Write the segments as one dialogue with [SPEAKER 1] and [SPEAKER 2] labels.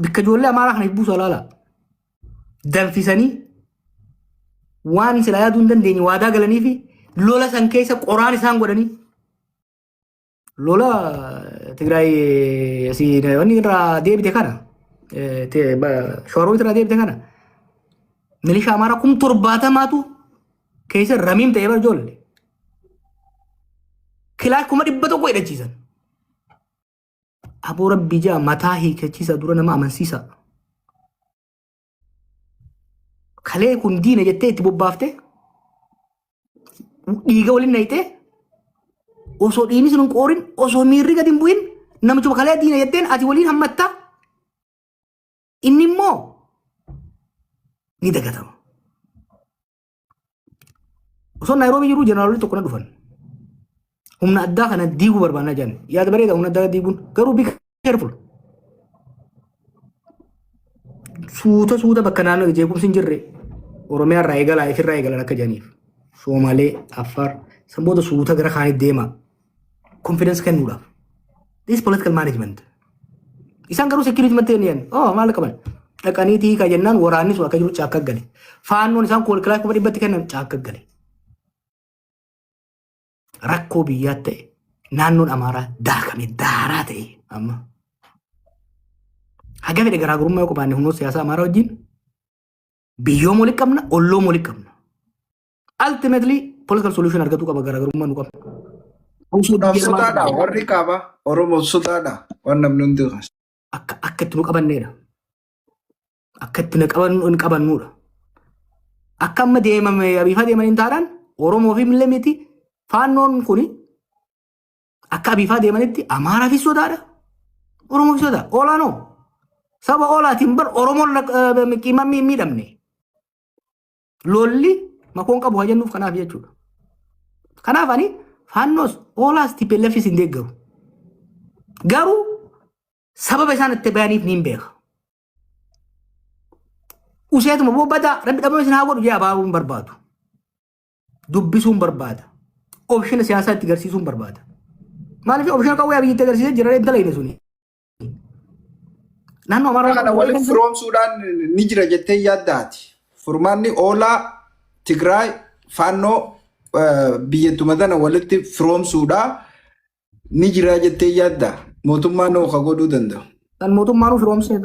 [SPEAKER 1] bikka ijoollee amaaraa kana hibbuu salaala danfisanii waan sila yaaduu hin dandeenye waadaa galanii fi lola san keessa qoraan isaan godhanii lola Tigraay asii wanni irraa deebite kana shooroo irraa deebite kana milishaa amaaraa 70,000tu keessa ramiim ta'ee bar ijoollee kilaa 100 hidhachiisan. Aboo rabbi jaa mataa hiikachiisa dura nama amansiisa. Kalee kun diina jettee itti bobbaaftee dhiiga waliin nayitee osoo dhiini sun qoorin osoo miirri gadi hin bu'in namichuma kalee diina jetteen ati waliin hammattaa inni immoo ni dagatama. Osoo Naayiroobii jiru jeneraalonni tokko na dhufan. Humna addaa kana diiguu barbaannaa jiran yaada bareeda humna addaa diiguun garuu be careful. Suuta bakka naannoo jeequmsi hin jirre Oromiyaa irraa eegalaa ifirraa eegalan akka jedhaniif Somaalee Affaar sanboota suuta gara kaanitti deema confidence kennuudhaaf. This political management. Isaan garuu security management maal qaban dhaqanii tiikaa jennaan waraanni sun akka jiru caakka gale. Faannoon isaan koolkilaa 100 kennan caakka gale. Rakkoo biyyaa ta'e naannoon amaaraa daakame daaraa ta'e amma haga fedhe garaagarummaa yoo qabaanne humnoota siyaasaa amaaraa wajjin biyyoo molik qabna olloo molik qabna ultimately political solution argatu qaba garaagarummaa nu qabna.
[SPEAKER 2] Sodaadha warri qaba Oromoo sodaadha waan namni hundi
[SPEAKER 1] akka itti nu qabanneedha akka itti nu qabannuudha akka amma deemame abiifa deemanii taadhaan Oromoo fi millee miti. Faannoon kuni akka abiifaa deemanitti amaaraa fi sodaadha. Oromoo fi sodaa. Olaanoo. Saba olaatiin bar Oromoon qiima miidhamne. Lolli makoon qabu haa jennuuf kanaaf jechuudha. Kanaaf ani faannoos olaas TPLFis hin deeggaru. Garuu sababa isaan itti bayaniif ni hin beeka. Useetuma bobbadaa rabbi dhabama isin haa godhu jee abaabuun barbaadu. Dubbisuun barbaada. Option siyaasaa itti garsiisuun barbaada. Maaliif option qawwee abiyyi itti agarsiisee jira intala inni suni. Naannoo amaaraa
[SPEAKER 2] kana waliin firoomsuudhaan ni jira jettee yaaddaati. Furmaanni oolaa Tigraay faannoo biyyattuu tana walitti firoomsuudhaan ni jira jettee yaaddaa. Mootummaan noo ka godhuu danda'u.
[SPEAKER 1] Kan mootummaan firoomsee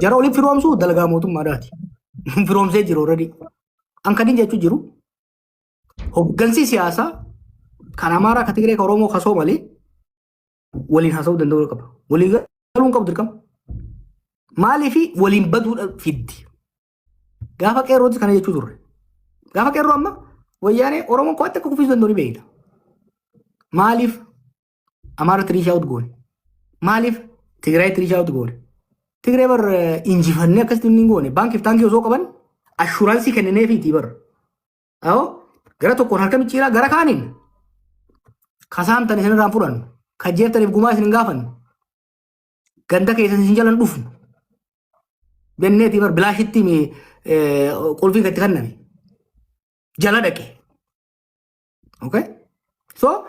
[SPEAKER 1] jara waliin firoomsuu dalagaa mootummaadhaati. Firoomsee jiru already. An kadin jechuu jiru. Hoggansi siyaasaa kan amaaraa ka Tigree ka Oromoo ka Soomalee waliin haasa'uu danda'uu qaba. Waliin galuun qabu dirqama. Maaliif waliin baduudha fiddi. Gaafa qeerrooti kana jechuu turre. Gaafa qeerroo amma wayyaanee Oromoon qo'atte akka kuffisuu danda'u ni beekna. Maaliif amaaratti riish awut goone? Maaliif Tigraayitti riish awut goone? Tigree bar injifannee akkasitti hin goone. Baankiif taankii osoo qaban ashuraansii kennineefiiti bar. Gara tokkoon harka micciiraa gara kaaniin kasaamtan isin irraan fudhannu kajjeeftaniif gumaa isin hin gaafannu ganda keessan isin jalan dhufnu benneetii bar bilaashitti qulfii gatti kanname jala dhaqe. So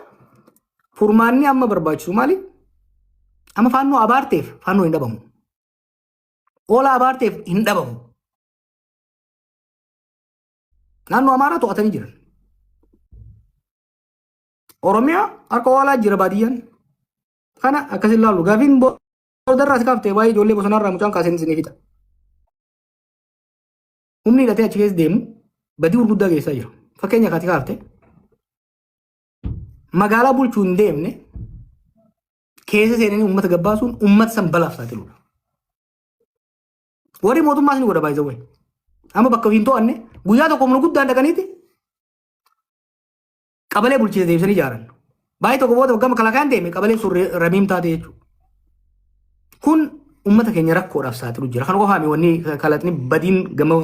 [SPEAKER 1] furmaanni amma barbaachisu maali? Amma faannoo abaarteef faannoo hin dhabamu. Oola abaarteef hin dhabamu. Naannoo amaaraa to'atanii jiran. Oromiyaa harka oolaa jira baadiyyaan. Kana akkasin laalu gaafiin boodarraas kaaftee waa'ee ijoollee bosonarraa mucaan kaaseen isinii fixa. Humni hidhatee achi keessa deemu badii gurguddaa geessaa jira. Fakkeenya kaati kaaftee magaalaa bulchuu hin deemne keessa seenanii uummata gabbaasuun uummata san balaaf saaxiluudha. Warri mootummaas ni godha baay'ee. Amma bakka ofiin to'anne guyyaa tokko humna guddaan dhaqaniiti qabalee bulchiisa deebisanii ijaaran. Baay'ee tokko booda waggaa makalakaan deeme qabalee sun ramiim taate jechuudha. Kun uummata keenya rakkoodhaaf saaxilu jira. Kan qofaami wanni kalaqni badiin gama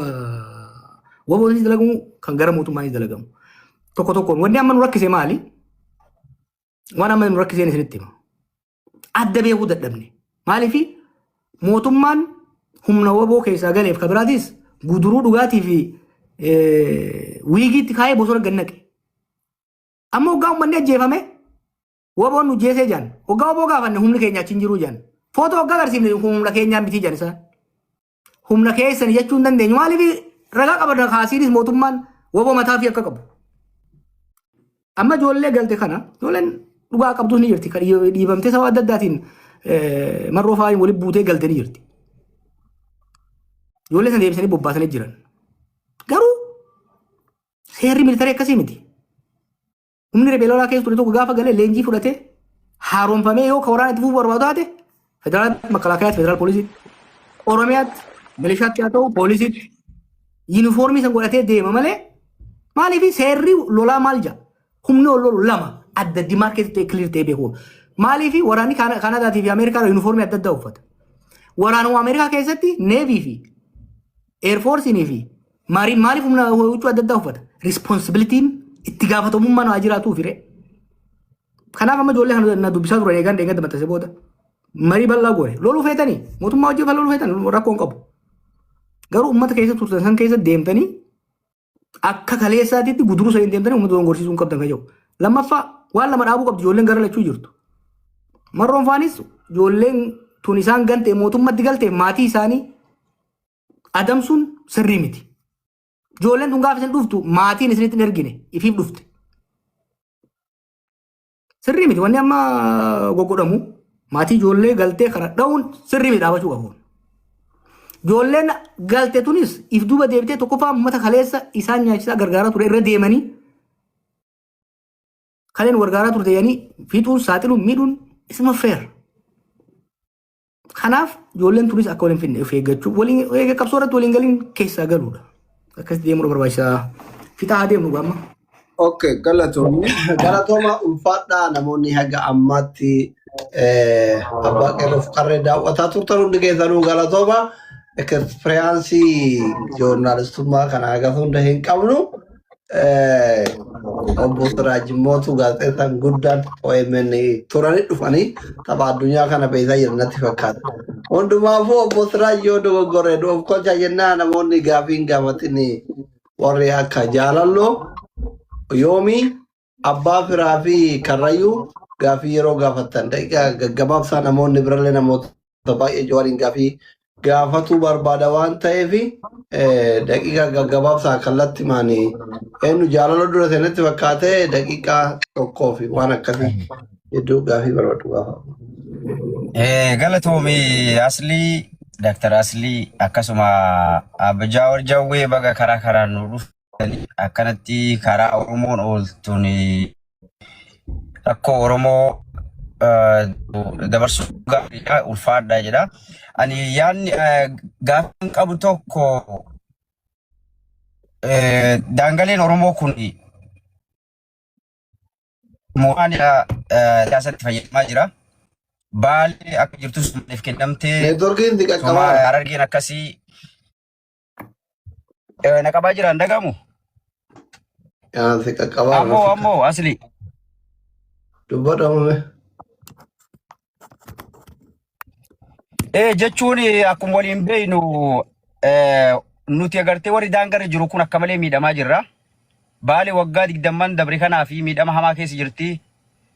[SPEAKER 1] waboonis dalagamu kan gara mootummaanis dalagamu. Tokko tokkoon wanni amma nu rakkise maali? Waan amma nu rakkiseen isinitti hima. Adda beekuu dadhabne. Maaliif mootummaan humna waboo keessaa galeef kabiraatis guduruu dhugaatii fi wiigiitti kaayee bosona gannaqe. Amma waggaa uummanni ajjeefame waboon nu jeesee jaan. Waggaa waboo gaafanne humni keenya achi hin jiru jaan. Footoo waggaa agarsiifne humna keenyaan bitii jaan isaan. humna keessan jechuu hin dandeenyu. Maaliif ragaa qaban kaasiinis mootummaan waba mataa fi akka qabu. Amma ijoollee galte kana ijoolleen dhugaa qabdus ni jirti. Kan dhiibamtee sababa adda addaatiin marroo fa'aa waliin buutee galte ni jirti. Ijoollee sana deebisanii bobbaasanii jiran. Garuu seerri militarii akkasii miti. Humni riphee lolaa keessa ture tokko gaafa galee leenjii fudhatee haaromfamee yoo waraana itti fufuu barbaadu taate federaalaatti makalaakaa federaal poolisiitti Oromiyaatti milishaatti haa ta'u poolisiitti yuunifoormii san godhatee deema malee maaliif seerri lolaa maal jaa humni ol lolu lama adda dimaarkeetti kiliir ta'ee beeku maaliif waraanni Kaanadaatii fi Ameerikaa yuunifoormii adda addaa uffata waraanuma Ameerikaa keessatti neevii fi eerfoorsiinii fi maariin maaliif humna huccuu adda addaa uffata rispoonsibilitiin itti gaafatamummaan haa jiraatuuf firee. Kanaaf amma ijoollee kana dubbisaa turan eegan deegan dabalatase booda marii bal'aa goone loluu feetanii mootummaa wajjin kan loluu feetan rakkoon qabu. Garuu uummata keessa turtan san keessa deemtanii akka kaleessaatiitti guduruu saniin deemtanii uummata dongorsiisuu hin qabdan kan jedhu. Lammaffaa waan lama dhaabuu qabdu ijoolleen gara lachuu jirtu. Marroon faanis ijoolleen tun isaan gante mootummatti galte maatii isaanii adamsuun sirrii miti. Ijoolleen tun gaafa isin dhuftu maatiin isinitti hin ergine ifiif dhufte. Sirrii miti wanni amma goggodhamu maatii ijoollee galtee kana dha'uun sirrii miti dhaabachuu qabu. Ijoolleen galte tunis if duuba deebitee tokkoffaa uummata kaleessa isaan nyaachisaa gargaaraa ture irra deemanii kaleen gargaaraa turte jedhanii fixuun saaxiluun miidhuun isuma feer. Kanaaf ijoolleen tunis akka waliin finne of eeggachuu waliin qabsoo irratti waliin galiin keessaa galuudha. Akkasitti deemuu barbaachisaa fixaa haa deemnu amma.
[SPEAKER 2] Okay,
[SPEAKER 3] galatooma ulfaadhaa namoonni haga ammaatti abbaa qeerroof qarree daawwataa turtan hundi keessanuu galatooma ekspiriyaansii joornaalistummaa kana haga hunda hin qabnu obbo Siraajimootu gaazexeessaan guddaan OMN turanii dhufanii tapha addunyaa kana beekaa jiranitti fakkaata. Hundumaafuu obbo Siraaj yoo dogoggoree of kolcha jennaa namoonni gaafiin gaafatini warri akka jaalalloo yoomi abbaa firaa fi karrayyuu gaafii yeroo gaafattan daqiiqaa gaggabaabsaa namoonni birallee namoota baay'ee waliin gaafii gaafatuu barbaada waan ta'eef daqiiqaa gaggabaabsaa kallattii maanii eenyu jaalala dura seenatti fakkaatee daqiiqaa tokkoo fi waan akkasii hedduu gaafii barbaadu gaafa.
[SPEAKER 4] Galatoomii Aslii Dr. Aslii akkasuma Abjaawar Jawwee baga karaa karaan nu dhufu. Akkanatti karaa Oromoon ooltuun rakkoo Oromoo dabarsuu gaariidha ulfaadhaa jedha. Ani yaadni gaaffiin qabu tokko daangaleen Oromoo kun moo'aanidha siyaasatti fayyadamaa jira. Baalee akka jirtus maaliif kennamtee Harargeen akkasii naqabaa jiraan dagamu. Ammoo Aslii.
[SPEAKER 3] Dubbadhamume.
[SPEAKER 4] Jechuun akkuma waliin beeknu nuti agartee warri daangarra jiru kun akka malee miidhamaa jirra. Baalee waggaa 20 dabre kanaa fi miidhama hamaa keessa jirti.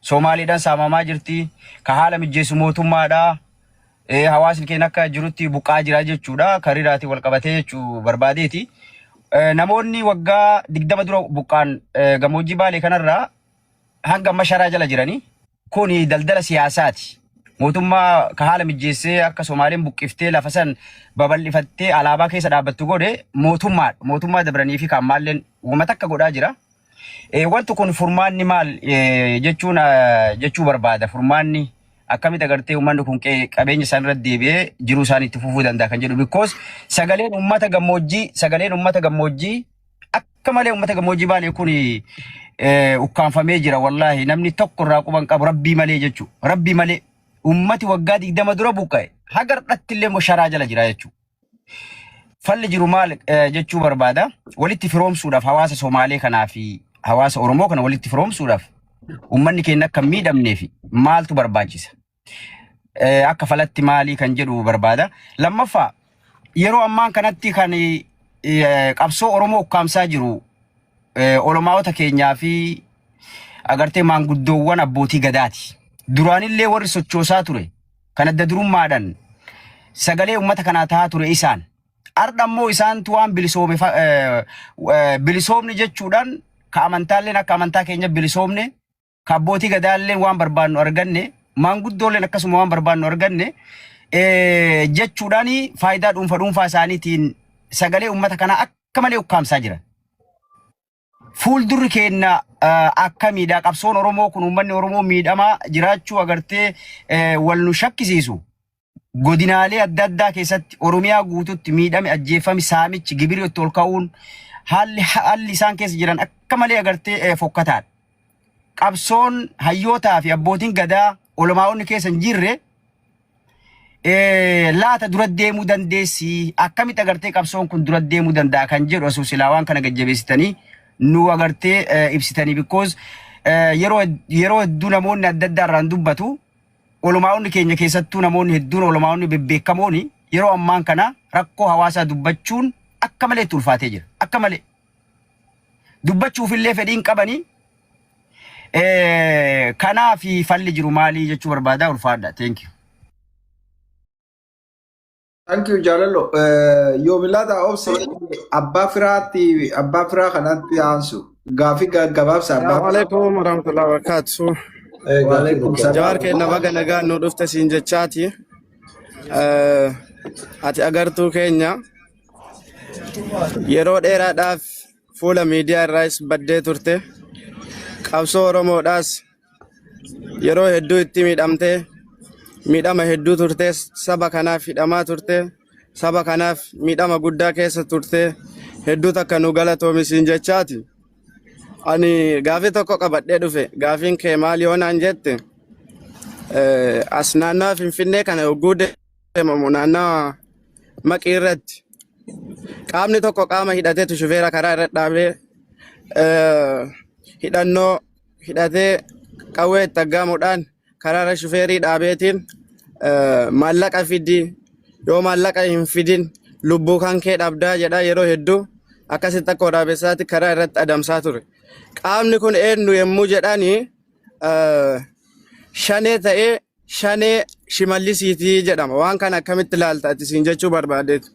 [SPEAKER 4] Somaaliidhaan saamamaa jirti. Ka haala mijjeessu mootummaadha. Hawaasni keenya akka jirutti buqqaa jira jechuudha. Kariiraatiin wal qabatee jechuu barbaadeeti. Namoonni waggaa 20 dura buqqaan gammoojjii Baalee kanarraa hanga amma sharaa jala jiranii kun daldala siyaasaati. Mootummaa ka haala mijjeessee akka Somaaliin buqqiftee lafa san babal'ifattee alaabaa keessa dhaabbattu godhe mootummaa dabranii fi kan maalleen uummata akka godhaa jira. Wanti kun furmaanni maal jechuu barbaada. Furmaanni akkamitti agartee uummanni kun qabeenya isaan irratti deebi'ee jiruu isaanii itti fufuu danda'a kan jedhu. Because sagaleen uummata gammoojjii akka malee uummata gammoojjii Baalee kun ukkaanfamee jira wallaahi namni tokko irraa quban qabu rabbii malee jechuudha. Rabbii malee uummati waggaa 20 dura buqqa'e haga har'atti illee sharaa jala jira jechuudha. Falli jiru maal jechuu barbaada. Walitti firoomsuudhaaf hawaasa Somaalee kanaa fi hawaasa Oromoo kana walitti firoomsuudhaaf uummanni keenya akka miidhamneef maaltu barbaachisa? Akka falatti maalii kan jedhu barbaada. Lammaffaa yeroo ammaan kanatti kan qabsoo Oromoo ukkaamsaa jiru olomaawota keenyaa fi agartee maanguddoowwan abbootii gadaati. Duraanillee warri sochoosaa ture kan adda durummaadhaan sagalee uummata kanaa tahaa ture isaan ardammoo isaantu waan bilisoomne jechuudhaan ka amantaalleen akka amantaa keenya bilisoomne ka abbootii gadaalleen waan barbaannu arganne maanguddoolleen akkasuma waan barbaannu arganne jechuudhaan faayidaa dhuunfaa isaaniitiin sagalee uummata kanaa akka malee ukkaamsaa jiran. Fuuldurri keenya akkamiidha qabsoon Oromoo kun uummanni Oromoo miidhamaa jiraachuu agartee wal nu shakkisiisu. Godinaalee adda addaa keessatti Oromiyaa guututti miidhame ajjeefame saamichi gibirri itti ol ka'uun haalli isaan keessa jiran akka malee agartee fokkataadha. Qabsoon hayyootaa fi abbootiin gadaa olamaa'onni keessa hin jirre laata dura deemuu dandeessi akkamitti agartee qabsoon kun dura deemuu danda'a kan jedhu osoo silaa waan kana gajjabeessitanii nu agartee ibsitanii because yeroo hedduu namoonni adda addaa irraan dubbatu olamaa'onni keenya keessattuu namoonni hedduun olamaa'onni bebbeekamooni yeroo ammaan kana rakkoo hawaasaa dubbachuun akka malee ulfaatee jira akka malee dubbachuufillee fedhiin qabanii kanaaf falli jiru maalii jechuu barbaada ulfaadha. Thank you.
[SPEAKER 2] Thank you Jalalo. Yoomilata obsi abbaa firaa kanatti aansu gaafii gabaabsa abbaa.
[SPEAKER 5] Assalamu alaikum warahmatullahi wabarakatuh. Jawar ke nabaga nagaa nu dhufte siin jechaati. Ati agartuu keenya yeroo dheeraadhaaf fuula miidiyaa irraas baddee turte. Qabsoo Oromoodhaas yeroo hedduu itti miidhama hedduu turte saba kanaaf hidhamaa turte saba kanaaf miidhama guddaa keessa turte hedduu takka nu galatoomisin jechaati. Ani gaafii tokko qabadhee dhufe gaafiin kee maal yoo naan jette as naannawaa Finfinnee kana yogguu deemamu naannawaa Maqii irratti qaamni tokko qaama hidhateetu shufeera karaa irra dhaabee hidhannoo hidhatee qawwee itti aggaamuudhaan karaa irra shufeerii dhaabeetiin maallaqa fidi yoo maallaqa hin fidin lubbuu kan kee dhabdaa jedha yeroo hedduu akkasitti akka waraabessaatti karaa irratti adamsaa ture. Qaamni kun eenyu yommuu jedhanii shanee ta'ee shanee shimallisiitii jedhama. Waan kana akkamitti ilaalta ati siin jechuu barbaadeetu.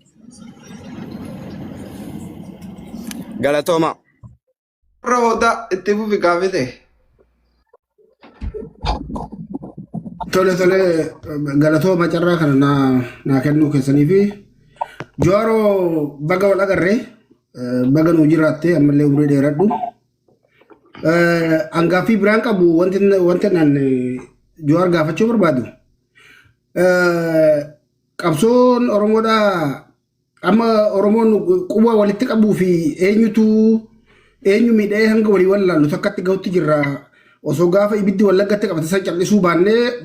[SPEAKER 5] Galatooma.
[SPEAKER 2] Roda itti fufi gaafite.
[SPEAKER 1] Tole galatooma carraa kana naa kennuu keessanii fi Jooroo baga wal agarree baga nuu jiraatte ammallee umrii dheeradhu. Angaaffii biraan qabu wanti naan Joor gaafachuu barbaadu. Qabsoon Oromoodhaa amma Oromoon quba walitti qabuu fi eenyu miidhee hanga walii wallaallu takkatti gahutti jirra. Osoo gaafa ibiddi Wallaggatti qabate san callisuu baannee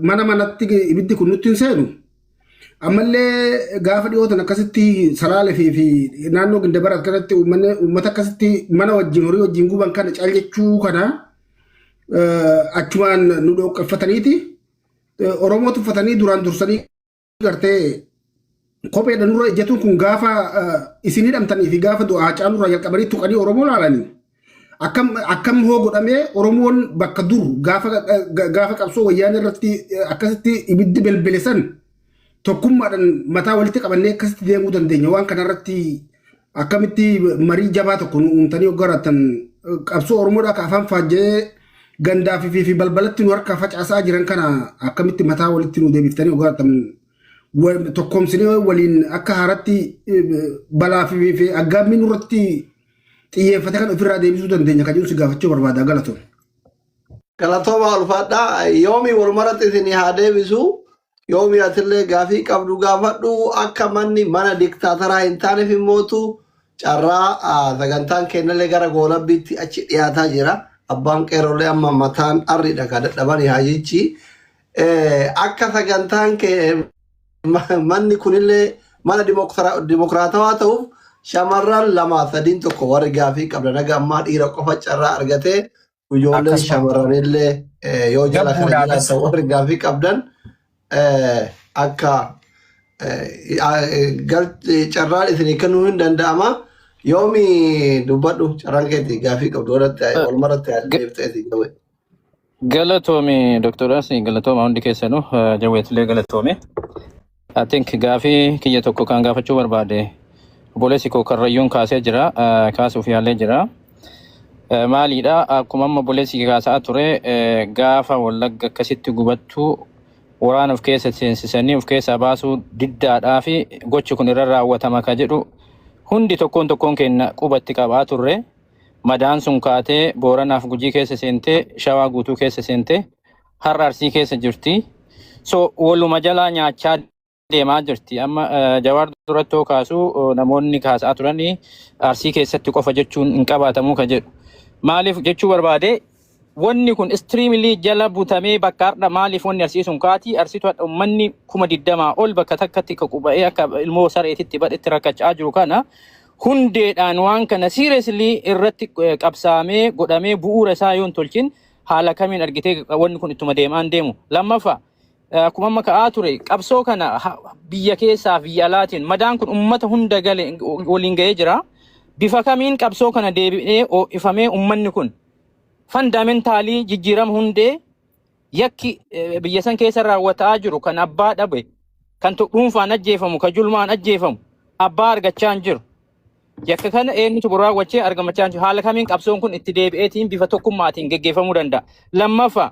[SPEAKER 1] manatti ibiddi kun nutti hin seenu. Ammallee gaafa dhiyootan akkasitti Salaalee fi naannoo Gindabarat kanatti uummata akkasitti mana wajjin horii wajjin guban kana caal jechuu kana achumaan nu dhoqqeffataniiti. Oromoo tuffatanii duraan dursanii gartee kopheedha nurra ejjatuun kun gaafa isin hidhamtanii fi gaafa du'aa caalurraa jalqabanii tuqanii Oromoo laalanii. Akkam hoo godhamee Oromoon bakka dur gaafa qabsoo wayyaanee irratti akkasitti ibiddi belbelesan tokkummaadhaan mataa walitti qabannee akkasitti deemuu dandeenya. Waan kanarratti akkamitti marii jabaa tokko uumtanii hoggaratan qabsoo Oromoodhaa ka afaan faajjee gandaa fi balbalatti nu harkaa facaasaa jiran kana akkamitti mataa walitti nu deebiftanii hoggaratan tokkoomsinee waliin akka haaratti balaa fi aggaammi nurratti xiyyeeffate kan ofirraa deebisuu dandeenya kan jedhu gaafachuu barbaada. Galatoom.
[SPEAKER 3] Galatooma ulfaadhaa yoomi walumarratti isin haa deebisu yoomi atillee gaafii qabdu gaafadhu akka manni mana diktaataraa hin taaneef immootu carraa sagantaan kennallee gara goolabbiitti achi dhiyaataa jira. Abbaan qeerrolee amma mataan arriidha ka dadhabanii haajichi akka sagantaan manni kunillee mana dimokiraatawaa ta'uuf shamarran lama sadiin tokko warri gaafii qabdan naga ammaa dhiira qofa carraa argatee ijoolleen shamarranillee yoo jala kana jiraatan warri gaafii qabdan akka carraan isinii kennuu hin danda'ama. Yoomi dubbadhu carraan keetti gaafii qabdu walumarratti deebiteeti gawe.
[SPEAKER 6] Galatoomi Dr. Galatooma hundi keessanuu jawweetilee galatoome. I think gaafii kiyya tokko kan gaafachuu barbaade obboleessi koo Karrayyuun kaasee jira, kaasuuf yaalee jira. Maaliidha akkuma amma obboleessi kaasaa ture gaafa Wallagga akkasitti gubattu waraana of keessa seensisanii of keessaa baasuu diddaadhaa fi gochi kun irra raawwatama ka jedhu hundi tokkoon keenya qubatti qabaa turre. Madaan sun kaatee Booranaaf Gujii keessa seentee Shawaa guutuu keessa seentee Har'a Arsii keessa jirti. So waluma jalaa nyaachaa deemaa jirti. Amma Jawaar durattoo kaasuu namoonni kaasaa turanii Arsii keessatti qofa jechuun hin qabaatamu ka jedhu. Maaliif jechuu barbaade wanni kun extremely jala butamee bakka har'a maaliif wanni Arsii sun kaati Arsiitu hadha uummanni 20,000 ol bakka takkatti ka quba'ee akka ilmoo sareetitti badhetti rakkachaa jiru kana hundeedhaan waan kana seriously irratti qabsaamee godhamee bu'uura isaa yoon tolchin haala kamiin argitee wanni kun ittuma deemaan deemu. Lammaffaa akkuma amma ka'aa ture qabsoo kana biyya keessaa biyya alaatiin madaan kun uummata hunda gale waliin ga'ee jira. Bifa kamiin qabsoo kana deebi'ee ifamee uummanni kun fundamentaalii jijjiirama hundee yakki biyya san keessa raawwataa jiru kan abbaa dhabe kan dhuunfaan ajjeefamu kan julmaan ajjeefamu abbaa argachaa hin jiru. Yakka kana eenyutu raawwachee argamachaa jiru haala kamiin qabsoon kun itti deebi'eetiin bifa tokkummaatiin geggeeffamuu danda'a. Lammaffaa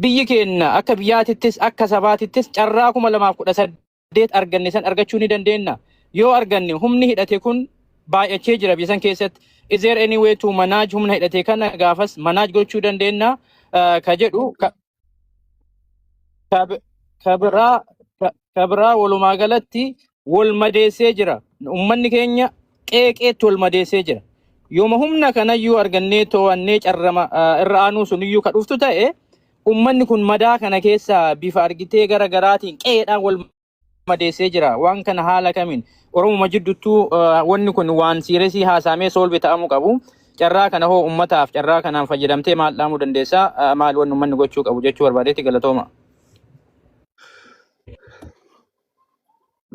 [SPEAKER 6] biyyi keenya akka biyyaatittis akka sabaatittis carraa 2018 arganne san argachuu ni dandeenya. Yoo arganne humni hidhate kun baay'achee jira biyya san keessatti. Is there any way to manage humna hidhate kana gaafas manage gochuu dandeenya ka jedhu kabraa walumaa galatti wal madeessee jira. Uummanni keenya qeeqeetti wal madeessee jira. Yooma humna kanayyuu argannee to'annee carrama irra aanuu suniyyuu ka dhuftu ta'e uummanni kun madaa kana keessa bifa argitee gara garaatiin qe'eedhaan wal madeessee jira. Waan kana haala kamiin Oromuma jidduttuu wanni kun waan siiresii haasamee solve ta'amuu qabu. Carraa kana hoo uummataaf carraa kanaan fayyadamtee maal dhaamuu dandeessaa? Maal wanni uummanni gochuu qabu jechuu barbaadeetti galatooma.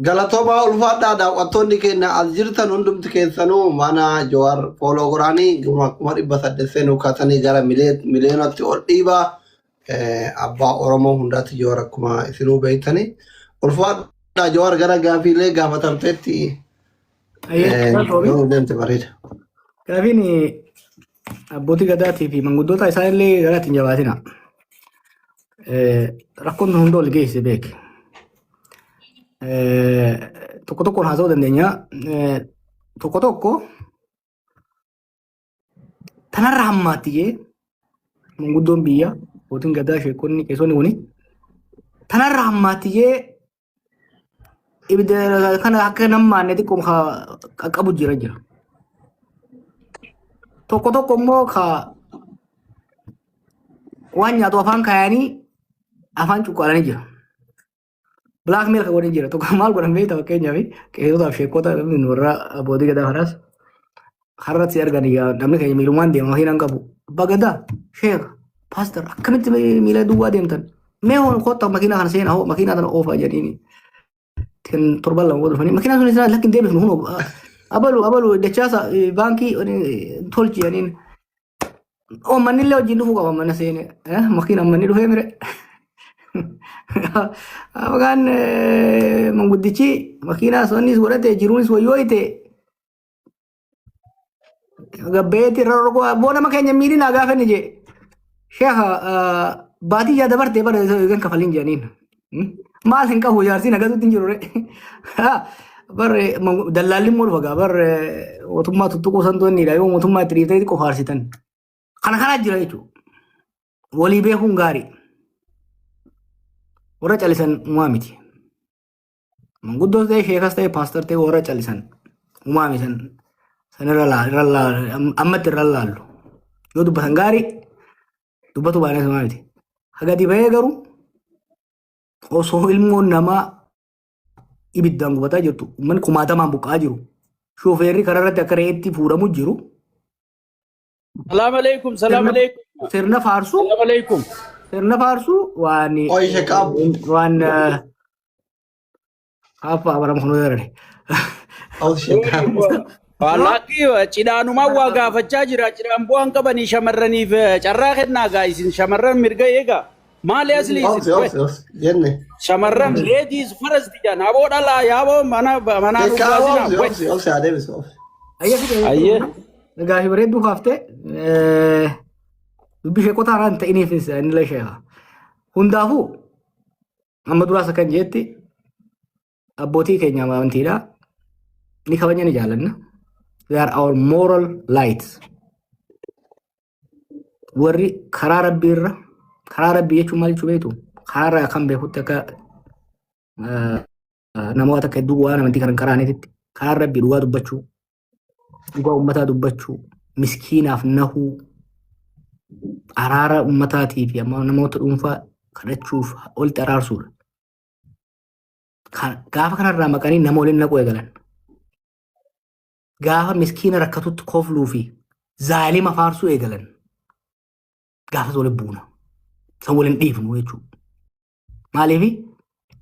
[SPEAKER 3] Galatooma ulfaadhaa daawwattoonni keenya as jirtan hundumti keessanuu mana Jawaar Fooloo Qoraanii 800 seenuu kaasanii gara miliyoonatti ol dhiibaa abbaa Oromoo hundaatti Jawaar akkuma isinuu beektanii ulfaadhaa Jawaar gara gaafiilee gaafatamteetti deemte bareeda.
[SPEAKER 1] Gaafiin abbootii gadaatii fi manguddoota isaanillee garaatti hin jabaatina. Rakkoon hunda ol geesse beek. Tokko tokkoon haasa'uu dandeenya. Tokko tanarra hammaatti jee manguddoon biyya abbootiin gadaa sheekonni qeessonni kuni tanarra hammaatti jee ibidda kana akka nammaanne xiqqoom qaqqabu jira. Tokko immoo waan nyaatu afaan kaayanii afaan cuqqaalanii jira. Blackmail kan waliin jira. Tokko maal godhan beektaa fakkeenyaaf qeessotaaf sheekota warra abbootii gadaa kanaas har'atti argan namni keenya miilumaan deema makiinaan qabu. Abbaa gadaa sheeka paaster akkamitti miila duwwaa deemtan mee kottaa makiinaa kana seenaa hoo makiinaa kana oofaa jedhanii torban lama dhufanii makiinaa sun isaan lakkin deebifnu hunoo abalu dachaasa baankii tolchi jedhaniin mannillee wajjin dhufuu qaba mana seene makiinaan manni dhufee mire. Abagaan manguddichi makiinaa sonnis godhate jiruunis wayyooyite gabbeetti irra rogoo boona makeenya miidhinaa gaafani je sheeka baatii yaa dabarte bara gan kafalin jedhaniin maal hin qabu jaarsiin akkasutti hin jiru re barre dallaalliin moo dhufa barre mootummaa tuttuquu santoonnidha yoo mootummaa itti dhiiftee qofaarsitan kana jira jechuudha walii beekuun gaarii. Warra calisan uumaa miti. Manguddoos ta'e sheekas ta'e paaster ta'e warra calisan uumaa miti san irra ammatti irra laallu. Yoo dubbatan gaarii dubbatu baay'inaan uumaa miti. Hagati bahee garuu osoo ilmoon namaa ibiddaan gubataa jirtu uummanni kumaatamaan buqqaa jiru. Shoofeerri karaa irratti akka re'eetti fuudhamu jiru.
[SPEAKER 4] Salaam alaikum.
[SPEAKER 1] Sirna faarsuu.
[SPEAKER 4] Salaam alaikum.
[SPEAKER 1] Sirna faarsuu waan apa barang kono darane.
[SPEAKER 4] Walaaki cidhaanumaa waa gaafachaa jira. Cidhaan bu'aan qabanii shamarraniif carraa kennaa gaa isin shamarran mirga eegaa.
[SPEAKER 7] Maali asli
[SPEAKER 3] Obsi,
[SPEAKER 7] isin?
[SPEAKER 3] obsi, obsi. Jenne.
[SPEAKER 7] Shamarran ladies first dijan aboo dhalaa yaaboo mana
[SPEAKER 3] Kaa
[SPEAKER 7] dhugaasinaa
[SPEAKER 3] obsi,
[SPEAKER 7] way.
[SPEAKER 3] obsi, obsi, adeemis, obsi.
[SPEAKER 1] Ayya fide
[SPEAKER 7] Ayyee.
[SPEAKER 1] gaafi bareedduu kaaftee dubbi ishee qotaaraan ta'iniifis inni la ishee hundaafuu amma duraasa kan jeetti abbootii keenya amantiidha ni kabajna ni jaalanna. They are our moral lights. Warri karaa rabbii irra karaa rabbii jechuun maal jechuu beektu karaa irraa kan beekutti akka namoota akka hedduu waan amantii kan karaaniititti karaa rabbii dhugaa dubbachuu dhugaa uummataa dubbachuu miskiinaaf nahuu araara uummataatii fi namoota dhuunfaa kadhachuuf walitti araarsuudha. Gaafa kanarraa maqanii nama waliin naquu eegalan. Gaafa miskiina rakkatutti kofluu fi zaalima faarsuu eegalan. Gaafa waliin buuna. San waliin dhiifnu jechuudha. Maaliif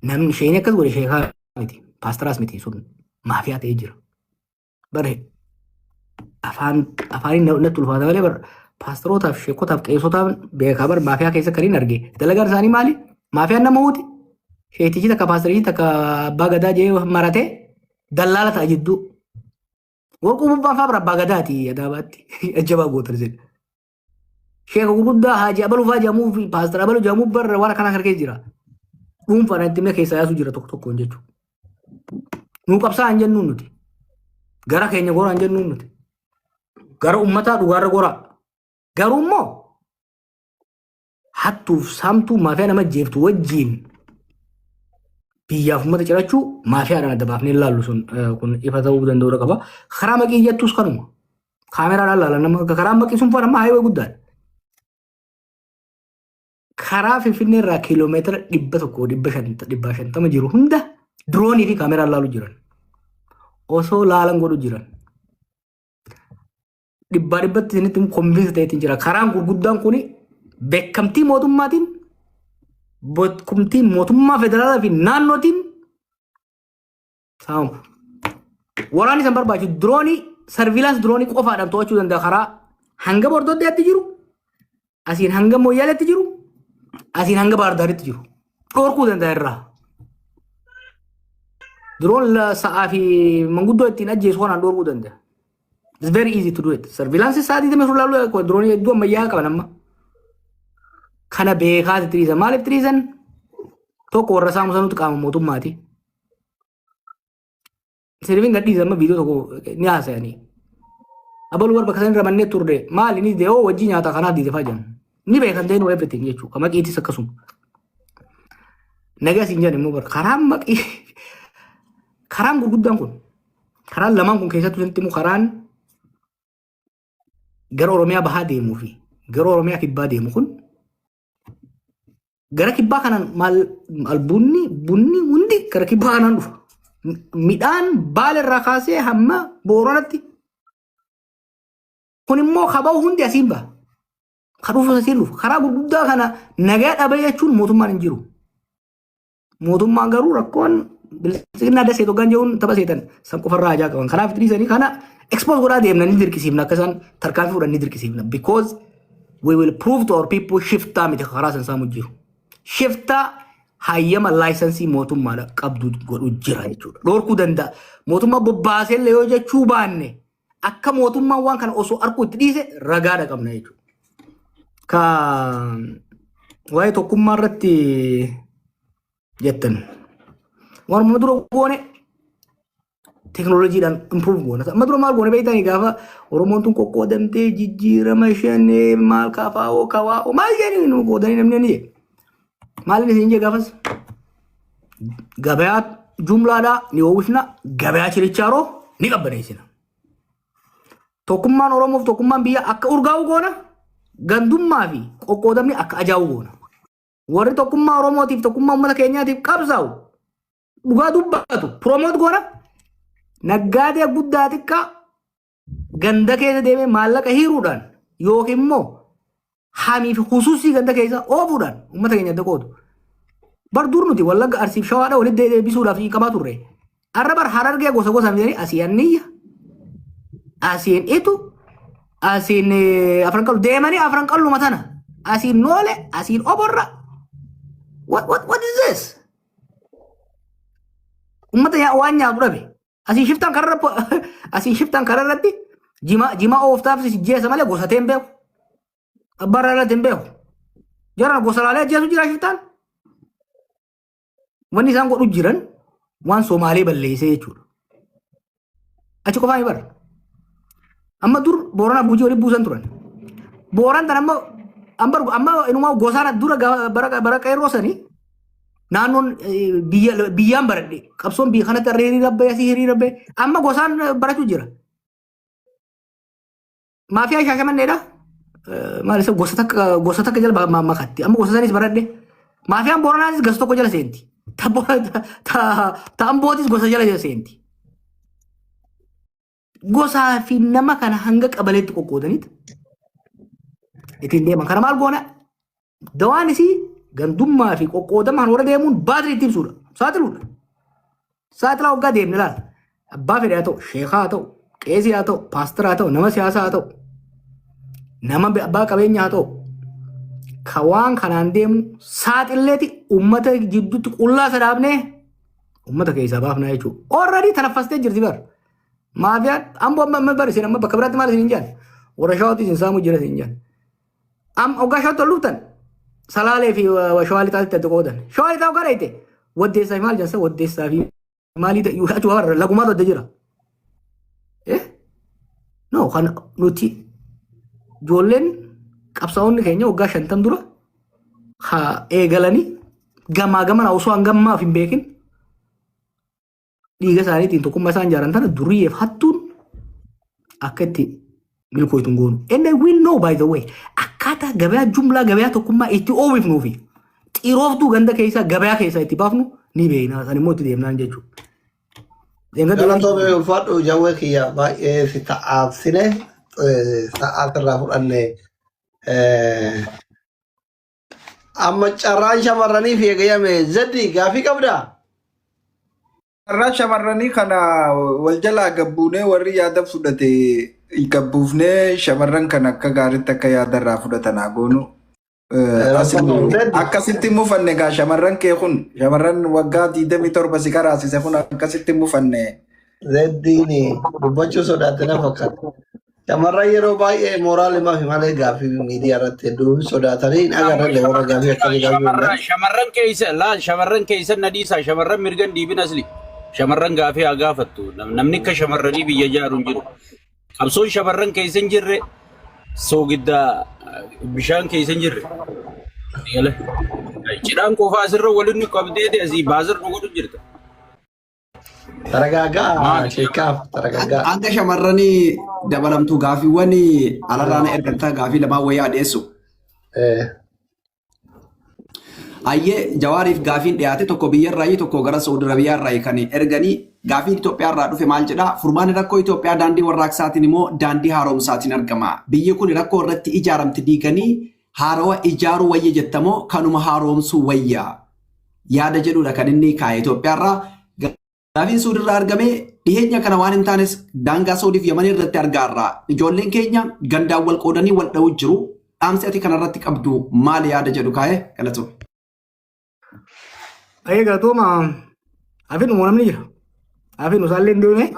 [SPEAKER 1] namni isheen akkas godhe sheekaa miti. Paastaraas miti sun maafiyaa ta'ee jira. Bare afaaniin natti ulfaata malee bara paastarootaaf sheekotaaf qeessotaaf beekaa bara maafiyaa keessa kan hin arge. Dalagaan isaanii maali? Maafiyaan nama huuti. Sheetichi takka paastarichi takka abbaa gadaa jee maratee dallaala ta'a jidduu. Warquu bubbaan fa'aa bara abbaa gadaati adaabaatti ajjabaa gootar jedhe. Sheeka gurguddaa haaji abaluu fa'aa jedhamuu fi paastara abaluu jedhamuu bara waan akkana harkee jira. Dhuunfaan itti himna keessaa yaasuu jira tokko tokkoon jechuudha. Nuu qabsaa hin jennuun nuti. Gara keenya goraa hin jennuun nuti. Gara uummataa dhugaarra goraa. Garuu immoo hattuuf saamtuu maafiyaa nama jeeftu wajjiin biyyaaf uummata cirachuu maafiyaadhaan adda baafnee ilaallu sun kun ifa ta'uu danda'uu qaba. Karaa maqii jettus kanuma. Kaameraadhaan ilaalan nama karaa maqii sun fa'aa nama haayawee guddaadha. Karaa Finfinnee irraa kiiloomeetira 100 jiru hunda diroonii fi kaameraan ilaalu jiran. Osoo laalan godhu jiran. Dhibbatti isinitti konfiinsa ta'eetiin jira. Karaan gurguddaan kun beekamtii mootummaatiin beekamtii mootummaa federaalaa fi naannootiin saamu. Waraanni san barbaachisu diroonii sarviilaans diroonii qofaadhaan to'achuu danda'a karaa hanga Bordoddeetti jiru asiin hanga Moyyaaleetti jiru asiin hanga Baardaaritti jiru dhorkuu danda'a irraa. Diroon sa'aa fi manguddoo ittiin ajjeesu kanaan dhorkuu danda'a. It's very easy to do it. Surveillance sa'aatii tamee sulaaluu diroonii hedduu ammayyaa qaban amma. Kana beekaati tiriisan. Maaliif tiriisan? Tokko warra saamu sanuutu qaama mootummaati. Sirbiin gadhiisan amma viidiyoo tokko ni haasa'anii. Abaluu warra bakka sanirra ramannee turre maali ni dee'oo wajjii nyaata kanaa diidefaa jiran. Ni beekan ta'in waa everything jechuudha. Kama qiitis akkasuma. Nagaa siin jedhan immoo bara karaan maqii karaan gurguddaan kun karaan lamaan kun keessattuu sanitti immoo karaan gara Oromiyaa bahaa deemuu fi gara Oromiyaa kibbaa deemu kun gara kibbaa kanaan maal bunni hundi gara kibbaa kanaan dhufa. Midhaan baala irraa kaasee hamma Booranatti kun immoo kaba'u hundi asiin baha. Kan dhufu asiin dhufa. Karaa gurguddaa kana nagaa dhabee jechuun mootummaan hin jiru. Mootummaan garuu rakkoon bilisignaa dasee tokkan jechuun tapha seetan san qofarraa ajaa qaban. Kanaaf dhiisanii kana expose godhaa deemna ni dirqisiifna akka isaan tarkaanfii fudhan ni dirqisiifna. Because we will prove to our people shiftaa miti karaa san saamu jiru. Shiftaa hayyama laayisansii mootummaadha qabdu godhu jira jechuudha. Dhorkuu danda'a. Mootummaa bobbaaseellee yoo jechuu baanne akka mootummaan waan kana osoo arguu itti dhiise ragaadha qabna jechuudha. Ka waa'ee tokkummaa irratti jettan. Waan dura goone teknooloojiidhaan improve goona. Amma dura maal goone beektanii gaafa Oromoon tun qoqqoodamtee jijjiirama shanee maal kafaa'oo kawaa'oo maal jedhanii nu qoodanii namni ni jedhe. Maal isin jee gaafas gabayaa jumlaadhaa ni oomishna gabayaa chirichaaroo ni qabbaneessina. Tokkummaan Oromoof tokkummaan biyya akka urgaa'u goona gandummaa fi qoqqoodamni akka ajaa'u goona. Warri tokkummaa Oromootiif tokkummaa uummata keenyaatiif qabsaa'u dhugaa dubbatu promoot goona naggaadee guddaa xiqqaa ganda keessa deemee maallaqa hiiruudhaan yookiin immoo hamii fi husuusii ganda keessa oofuudhaan uummata keenya adda qoodu. Bar dur nuti Wallagga Arsiif Shawaadha walitti deebisuudhaaf qabaa turre. Arra bar Harargee gosa gosaan jedhanii asii anniyya asiin itu asiin afran qallu deemanii afran qalluma tana asiin noole asiin oborra What is this? Ummata yaa waan nyaatu dhabe. Asii shiftaan kararratti jima ooftaaf si jeessa malee gosatee hin beeku. Abbaan irratti hin beeku. Jara gosa laalee ajjeesu jira shiftaan. Wanni isaan godhu jiran waan Somaalee balleessee jechuudha. Achi qofaa ni bara. Amma dur Boorana Bujii waliin buusan turan. Booran tan amma inumaa gosaan dura bara qeerroo sanii naannoon biyyaan baradhe qabsoon biyya kanatti hiriirii rabbee asii hiriirii rabbee amma gosaan barachuu jira. Maafiyaa Shaashamanneedha. Maal isa gosa takka jala makatti amma gosa sanis baradhe. Maafiyaan Booranaatis gosa tokko jala seenti. Ta'an bootis gosa jala seenti. Gosaa fi nama kana hanga qabaleetti qoqqoodaniit ittiin deeman. Kana maal goona? Dawaan isii gandummaa fi qoqqoodamaan warra deemuun baatirii itti ibsuudha. Saaxiluudha. Saaxilaa waggaa deemne laala. Abbaa fedhe haa ta'u, sheekaa haa ta'u, qeesii haa ta'u, paasteraa haa ta'u, nama siyaasaa haa ta'u, nama abbaa qabeenyaa haa ta'u, ka waan kanaan deemu saaxilleeti uummata jidduutti qullaa sadaabnee uummata keessaa baafnaa jechuudha. Already tanaffastee jirti bara. Maafiyaan amboo amma bari isin amma bakka biraatti maal isin jaan? Warra shawaatti isin saamuu jira isin jaan. Hoggaa shawaatti ol dhuftan salaalee fi shawaa lixaatti itti qoodan. Shawaa lixaa hoggaa dheeyte waddeessaa fi maal jansa waddeessaa fi maalii ta'uu achuu warra lagumaa todde jira. No kan nuti ijoolleen qabsaa'onni keenya waggaa 50 dura haa eegalanii gamaa gamana osoo hangammaaf hin beekin dhiiga isaaniitiin tokkummaa isaan ijaaran tana duriyyeef hattuun akka itti milkooytu hin goonu. And we know by the way akkaataa gabayaa jumlaa gabayaa tokkummaa itti oomifnuu fi xirooftuu ganda keessaa gabayaa keessaa itti baafnu ni beekna. San immoo itti deemnaan jechuudha.
[SPEAKER 3] Galatoomee ulfaadhu jawwee kiyya baay'ee si ta'aabsine sa'aat irraa fudhanne amma carraan shamarranii fi eegayyame zaddi gaafii qabdaa?
[SPEAKER 2] Carraa shamarranii kana wal jalaa gabbuunee warri yaada fudhate gabbuufnee shamarran kan akka gaariitti akka yaada irraa fudhatan goonu. Akkasitti mufanne gaa shamarran kee kun shamarran waggaa 27 si karaasise kun akkasitti mufanne.
[SPEAKER 3] Zeddiini dubbachuu sodaate na fakkaata. Shamarran yeroo baay'ee mooraalii fi malee gaafii miidiyaa irratti hedduu sodaatanii hin agarre warra gaafii akkasii gaafii.
[SPEAKER 7] Shamarran keessa nadiisaa shamarran mirgan diibin asli. Shamarran gaafii haa gaafattu. Namni akka shamarranii biyya ijaaru hin jiru. Qabsoon shamarran keessa hin jirre soogidda bishaan keessa hin jirre. Cidhaan qofaa asirra waliin qabdee asii baazar nu godhu jirta.
[SPEAKER 3] Taragaagaa sheekaaf taragaagaa.
[SPEAKER 8] Hanga shamarranii dabalamtu gaafiiwwan alarraan ergataa gaafii lamaan wayyaa dhiyeessu. Ayyee Jawaariif gaafiin dhiyaate tokko biyyarraa tokko gara Saudi Arabiyaarraa kan erganii gaafiin Itoophiyaarraa dhufe maal jedhaa? Furmaanni rakkoo Itoophiyaa daandii warraaqsaatiin immoo daandii haaromsaatiin argama. Biyyi kun rakkoo irratti ijaaramti diiganii haarawa ijaaruu wayya jettamoo kanuma haaromsuu wayya yaada jedhudha kan inni kaa'e Itoophiyaarraa. Gaafiin Suudirraa argamee dhiyeenya kana waan hin taanes daangaa Saudiif Yamanii irratti argaarraa. Ijoolleen keenya gandaan wal qoodanii wal dha'uu jiru. Dhaamsi ati kanarratti qabdu maal yaada jedhu kaa'e galatu.
[SPEAKER 1] Ayyee galatooma hafin namni jira. Hafin usaallee hin deemee.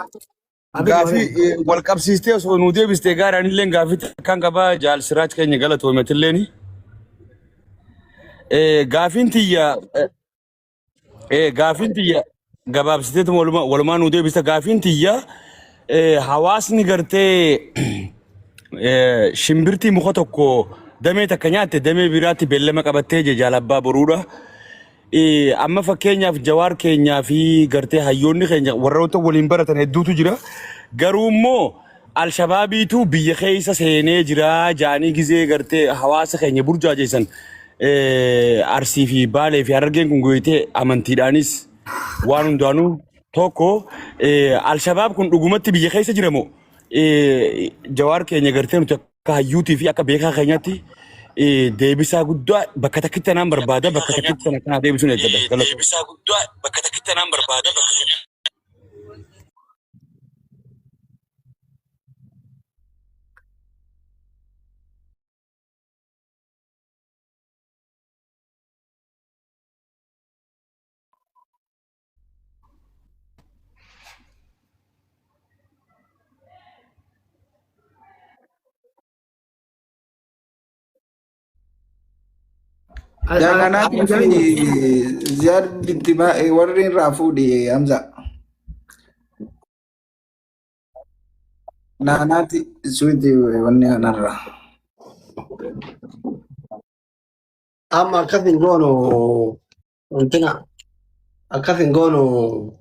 [SPEAKER 9] Gaafii wal qabsiistee osoo nuu deebistee gaariin illee gaafii kan qabaa jaal siraach keenya galatoometilleen. Gaafiin tiyya gabaabsiteetu walumaa nuu deebista gaafiin tiyya hawaasni gartee shimbirtii muka tokko damee takka nyaatte damee biraatti beellama qabattee jaalabbaa boruudha. Amma fakkeenyaaf Jawaar keenyaa fi gartee hayyoonni keenya warroota waliin baratan hedduutu jira. Garuu immoo Alshabaabiitu biyya keessa seenee jira jaanii gizee gartee hawaasa keenya burjaajeessan Arsii fi Baalee fi Harargeen kun gooyitee amantiidhaanis waan hundaanuu tokko Alshabaab kun dhugumatti biyya keessa jiramoo Jawaar keenya gartee nuti akka hayyuutii fi akka beekaa keenyaatti deebisaa guddaa bakka takkitti anaan barbaada bakka takkitti sana kanaa deebisuun eeggadha. Deebisaa guddaa bakka takkitti anaan barbaada.
[SPEAKER 2] Jaakanaatiif ziyaad bittimaa warri irraa fuudhi Hamza. Naanaati suuti wanni kanarra.
[SPEAKER 3] Amma akkasin goonu wantina akkasin goonu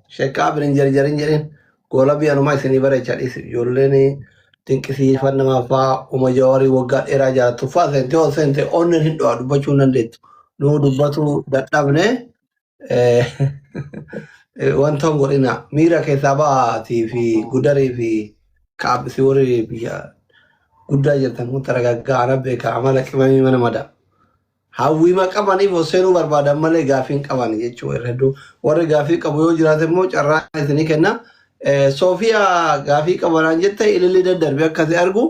[SPEAKER 3] sheekaa birin jarjarin jedhin goola biyyanumaa isinii bareechadhis ijoolleen dinqisiifannamaaf fa'aa uma jawaarii waggaa dheeraa jaallattu fa'aa seente hoo seente onnen hin dhu'aa dubbachuu hin dandeettu. Nuu dubbatu dadhabne wanta hin godhina miira keessaa ba'aatii fi gudarii fi kaabisi warri biyya guddaa jirtan kun taragaggaa'ana beeka amala qimamii mana madaa. Hawwiima qabaniif hosseenuu barbaadan malee gaafii hin qaban jechuudha. Hedduu warri gaafii qabu yoo jiraate immoo carraa isinii kenna. Soofiyaa gaafii qabanaan jette ililli daddarbe akkasii argu.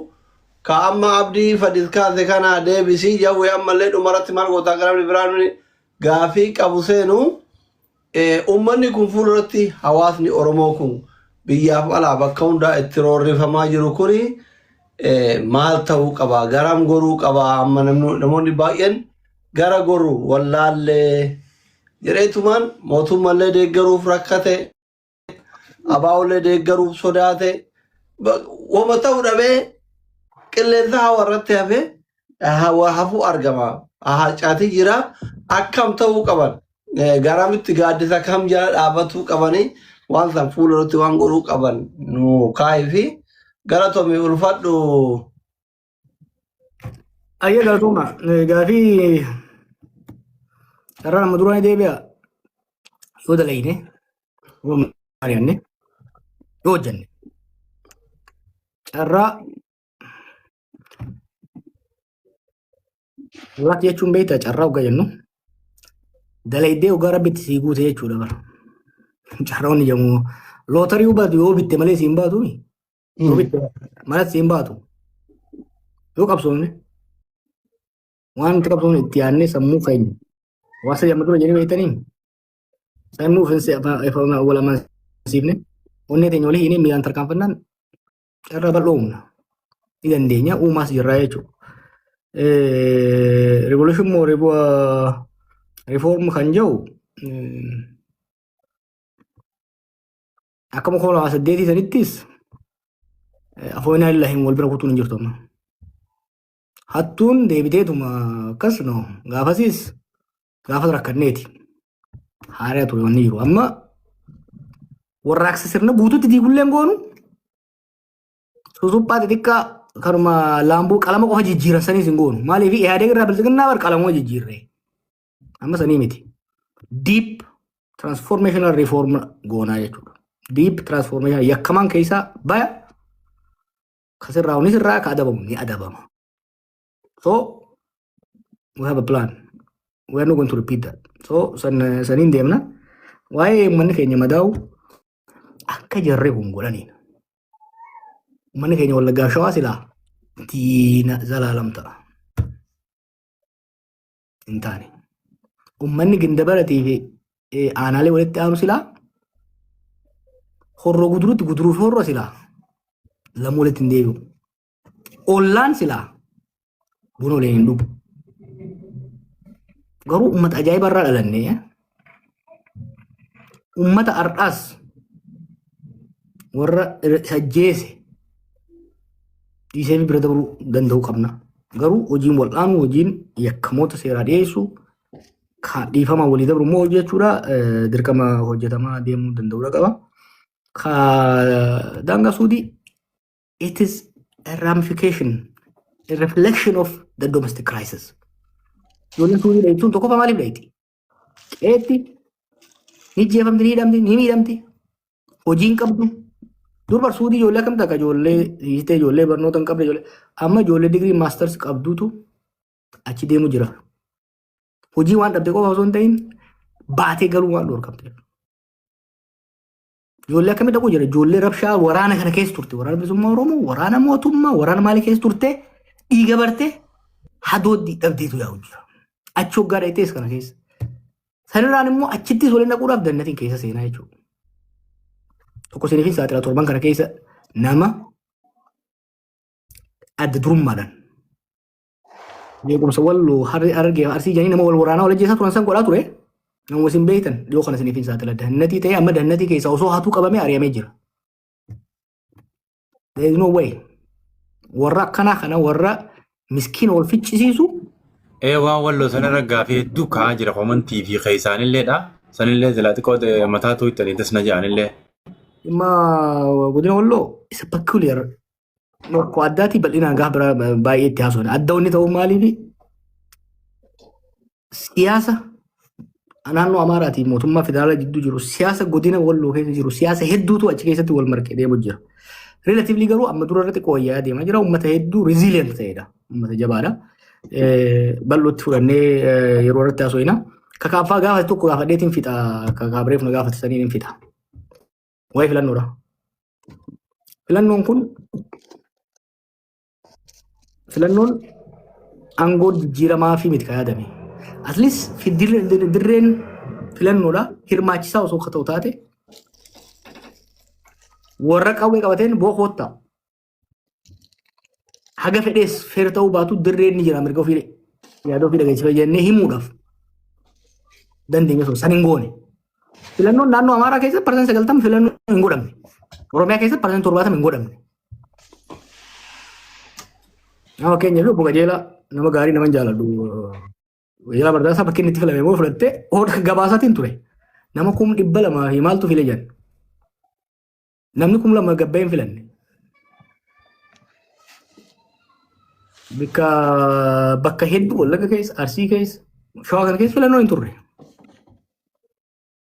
[SPEAKER 3] Ka amma abdii fadis kaase kana deebisii jawwee ammallee dhumarratti maal gootaa garabni biraan gaafii qabu seenu uummanni kun fuulduratti hawaasni Oromoo kun biyyaaf alaa bakka hundaa itti roorrifamaa jiru kuni maal ta'uu qaba garam goruu qaba amma namoonni baay'een gara goru wallaallee jedheetumaan mootummallee deeggaruuf rakkate abaa'ullee deeggaruuf sodaate wama ta'uu dhabee qilleensa hawarratti hafe hafuu argama harcaatii jira akkam ta'uu qaban garamitti gaaddisa kam jala dhaabatuu qabanii waan san fuulduratti waan godhuu qaban nu kaa'ii fi galatoomii ulfadhu.
[SPEAKER 1] Ayya galatuma gaafii carraa nama duraan deebi'a yoo dalayne yoo mari'anne yoo hojjanne carraa Lati jechuun beektaa carraa hoggaa jennu dalaydee hoggaa rabbitti sii guute jechuudha bara. Carraawwan jedhamu lootarii baatu yoo bitte malee siin baatu yoo bitte malee siin baatu yoo qabsoomne waan itti qabsoomne itti yaadnee sammuu keenya hawaasa jamma dura jedhee beektanii sammuu wal amansiifne onnee teenya walii hiinee miilaan tarkaanfannaan carraa bal'oomna ni dandeenya uumaas jirraa jechuudha. Revolution moo reform kan jedhu akkuma koolaa saddeetii sanittis afoonaa illahiin wal bira kutuun hin jirtu amma. Hattuun deebiteetuma akkas no gaafasiis gaafas rakkanneeti. Haaraa ture wanni jiru amma warraaqsa sirna guutuutti diigulleen goonu susuphaa xixiqqaa karuma laambuu qalama qofa jijjiiran saniis hin goonu. Maaliif ihaadee irraa bilisignaa bar qalamoo jijjiirree. Amma sanii miti. Deep transformational reform goonaa jechuudha. Deep transformation yakkamaan keessaa baya kasirraa unis irraa ka adabamu ni adabama. So we have a plan. We are not going to repeat that. So saniin deemna. Waa'ee uummanni keenya madaa'u akka jarree kun godhaniin. Uummanni keenya wallaggaa shawaa silaa diina zalaalam ta'a. Hin taane. Uummanni ginda baratii fi aanaalee walitti aanu silaa horroo gudurutti guduruuf horroo silaa lamuu walitti hin deebi'u. Ollaan silaa buna waliin hin dhugu. Garuu uummata ajaa'iba irraa dhalannee uummata ardhaas warra sajjeese dhiisee bira dabruu danda'uu qabna. Garuu hojiin wal'aanuu hojiin yakkamoota seeraa dhiyeessuu dhiifama walii dabru immoo jechuudha dirqama hojjetamaa deemuu danda'uudha qaba. Daangaa suudii it is a ramification, a reflection of the domestic crisis. Ijoolleen suudii dheeyituun tokko fa maaliif dheeyti? Qeetti ni jeefamti, ni hidhamti, ni miidhamti, hojiin qabdu. Durbar suudii ijoollee akkam takka ijoollee hiistee ijoollee barnoota hin qabne ijoollee amma ijoollee digirii maasters qabduutu achi deemu jira. Hojii waan dhabde qofa osoo hin ta'in baatee galuu waan dhorkamte. Ijoollee akkamii dhaquu jira? Ijoollee rabshaa waraana kana keessa turte. Waraana bilisummaa Oromoo, waraana mootummaa, waraana maalii keessa turte dhiiga barte hadooddii dhabdeetu yaa'u jira. Achi hoggaa dheetees kana keessa. Sanirraan immoo achittis waliin dhaquudhaaf dandatiin keessa seenaa jechuudha. Tokko seenii fi saaxila torban kana keessa nama adda durummaadhaan jeequmsa walloo argee arsii jedhanii nama wal waraanaa wal ajjeesaa turan san godhaa ture. Nama isin beektan dhiyoo kana isiniif hin saaxila dannatii ta'e amma dannatii keessaa osoo hatuu qabamee ari'amee jira. There is no way. Warra akkanaa kana warra miskiina wal ficcisiisu.
[SPEAKER 10] Waan walloo sanarra gaafii hedduu ka'aa jira komantii fi keessaanilleedha. Sanillee zilaati qoode mataa tuuttanii tasna jedhanillee.
[SPEAKER 1] Dhimma godina walloo isa peculiar. Tokko addaatii bal'inaan gaafa baay'ee itti haasofne. Adda wanni ta'uu maaliifi siyaasa naannoo Amaaraatii mootummaa federaalaa jidduu jiru siyaasa godina walloo keessa jiru siyaasa hedduutu achi keessatti wal marqee deemu jira. Relatively garuu amma dura irratti qooyyaa deemaa jira. Uummata hedduu resilient ta'edha. Uummata jabaadha. Bal'ootti fudhannee yeroo irratti haasofna. Kakaaffaa gaafa tokko gaafa dheetiin fixa. Kakaabireef nu gaafa saniin fixa. Waa'ee filannoodha. Filannoon kun filannoon aangoo jijjiiramaa fi miti kan yaadame. At least dirreen filannoodha hirmaachisaa osoo akka ta'u taate warra qawwee qabateen bookootta. Haga fedhees feer ta'uu baatu dirreen ni jira mirga ofii yaada ofii dhageessifaa jennee himuudhaaf dandeenya sun san hin goone. Filannoon naannoo Amaaraa keessatti parsantii 90 filannoo hin godhamne. Oromiyaa keessatti parsantii 70 hin godhamne. Nama keenya fi obbo Qajeelaa nama gaarii nama jaaladhu. Qajeelaa Bardaasaa bakki inni itti filame moo filattee oda gabaasaatiin ture. Nama 200,000 fi maaltu file jedhan. Namni 2,000 gabbee hin filanne. Bakka hedduu Wallagga keessa, Arsii keessa, Shawaa kana keessa filannoo hin turre.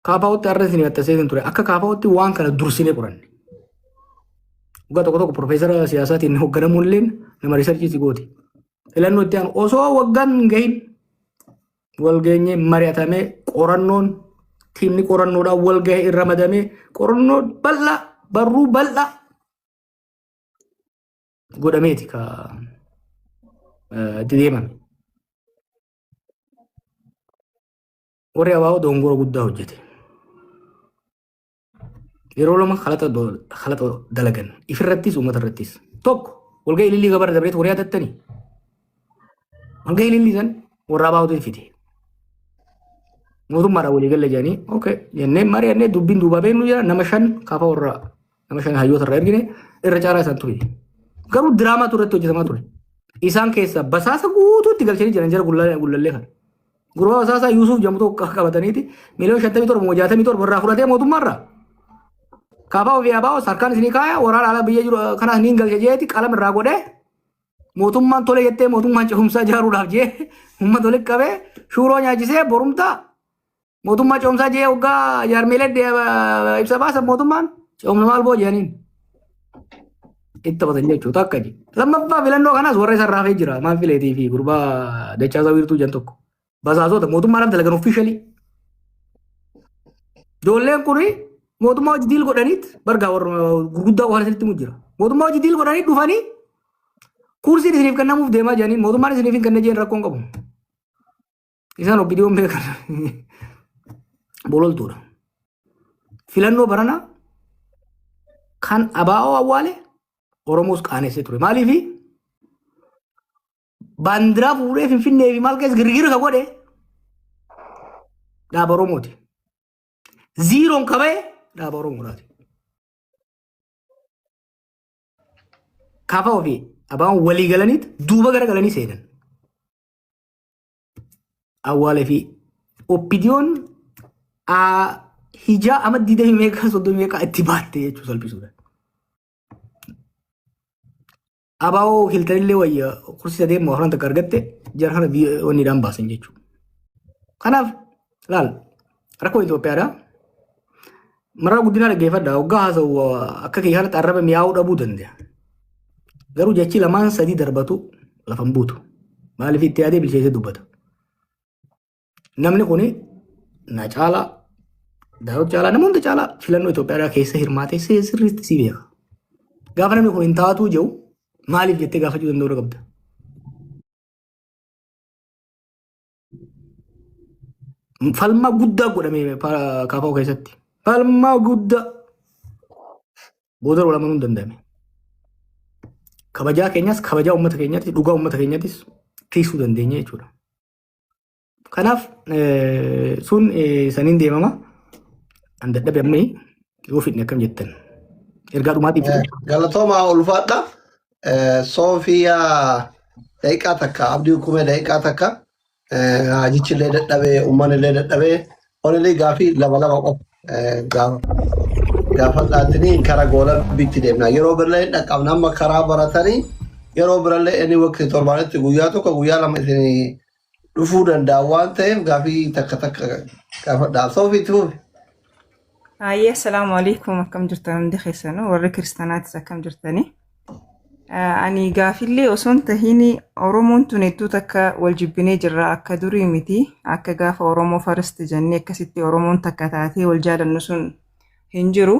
[SPEAKER 1] Kaafaa'ootti har'a isin gattasee hin ture. Akka kaafaa'ootti waan kana dursinee qoranne. Waggaa tokko Profeesara siyaasaatiin hoogganamuun illee nama riisarchii si gooti. Filannoo itti aanu osoo waggaan hin gahin wal geenyee mari'atamee qorannoon tiimni qorannoodhaan wal gahee irra madamee qorannoo bal'aa barruu bal'aa godhameeti ka itti deemame. Warri abaa'oo dongora guddaa hojjete. Yeroo lama kalata dalagan ifirrattis uummata irrattis. Tokko walgahii ilillii gabara dabreetu warri yaadattanii. Walgahii ilillii san warra abaa'ootiin fide. Mootummaadhaan walii galle jedhanii jennee mari'annee dubbiin duubaa beeknu jira nama 5 kaafa warra nama 5 hayyoota irraa ergine irra caalaa isaan ture. Garuu diraamaa irratti hojjetamaa ture. Isaan keessa basaasa guutuutti galchanii jiran jira gullallee kana. Gurbaa basaasaa Yuusuf jedhamu tokko qabataniiti miliyoona 57 moo 67 irraa fudhatee mootummaarraa. Kaafa ofii abaa'oo sarkaan isinii kaaya waraana ala biyya jiru kanaas niin galche jeeti qalama irraa godhee mootummaan tole jettee mootummaan ce'umsaa ijaaruudhaaf jee uummata walitti qabee shuuroo nyaachisee borumtaa mootummaa ce'umsaa jee waggaa jaarmeelee ibsa baasa mootummaan ce'umsa maal boo jedhaniin itti taphatan jechuudha akka je. Lammaffaa filannoo kanaas warra isa raafee jira maal fileetii fi gurbaa Dachaasaa Wiirtuu jedhan tokko basaasota mootummaadhaan dalagan offiishali. Ijoolleen kuni mootummaa hojii diil godhaniit bargaa warra gurguddaa waan isinitti himu jira. Mootummaa hojii diil godhaniit dhufanii kursiin isiniif kennamuuf deemaa jiraniin mootummaan isiniif hin kenne jeen rakkoon qabu. Isaan obidiyoon beekan bololtuudha. Filannoo baranaa kan abaa'oo awwaale Oromoos qaanessee ture. Maaliifi baandiraa fuudhee Finfinnee fi maal keessa girgirri ka godhe dhaaba Oromooti. Ziiroon qabee dhaaba Oromoodhaati. Kaafa ofii abaa'oon walii galaniit duuba gara galanii seenan. Awwaalee fi oppidiyoon hijaa amma 20 meeqa 30 meeqa itti baatte jechuun salphisuudha. Abaa'oo hiltanillee wayya kursi sadeen moo'aran takka argatte jara kana wanniidhaan baasan jechuudha. Kanaaf laal rakkoo Itoophiyaadha. Maraa guddinaa dhaggeeffadha. Waggaa haasa'u akka kiyyaatti arraba mi'aawuu dhabuu danda'a. Garuu jechi lamaan sadii darbatu lafan buutu. Maaliif itti yaadee bilcheessee dubbata. Namni kuni na caalaa daawwatu caalaa namoota caalaa filannoo Itoophiyaa keessa hirmaatee sirriitti si beeka. Gaafa namni kun hin taatu jiru maaliif jettee gaafachuu danda'uu qabda. Falmaa guddaa godhame kaafa'u keessatti. Falmaa guddaa booda wal amanuun danda'ame. Kabajaa keenyas kabajaa uummata keenyaatis dhugaa uummata keenyaatis tiisuu dandeenya jechuudha. Kanaaf sun saniin deemama. An dadhabe ammee yoo fidne akkam jettan. Ergaa dhumaatiif
[SPEAKER 3] Galatoomaa ulfaadha. Soofiyaa daqiiqaa takka abdii hukumee daqiiqaa takka hajichillee dadhabee uummanillee dadhabee onillee gaafii lama qofa gaafa dhaatanii kara goola bitti deemna. Yeroo birallee dhaqqabna amma karaa baratanii yeroo birallee inni waqtii torbaanitti guyyaa tokko guyyaa lama isin dhufuu danda'a waan ta'eef gaafii takka gaafadhaa. Soofii tuufi.
[SPEAKER 11] Ayyee assalamu alaikum akkam jirtan hundi keessanuu warri kiristaanaatis akkam jirtanii. Ani gaafillee osoo hin tahiin Oromoon tun hedduu takka wal jibbinee jirra akka durii miti akka gaafa Oromoo faristi jennee akkasitti Oromoon takka taatee wal jaalannu sun hin jiru.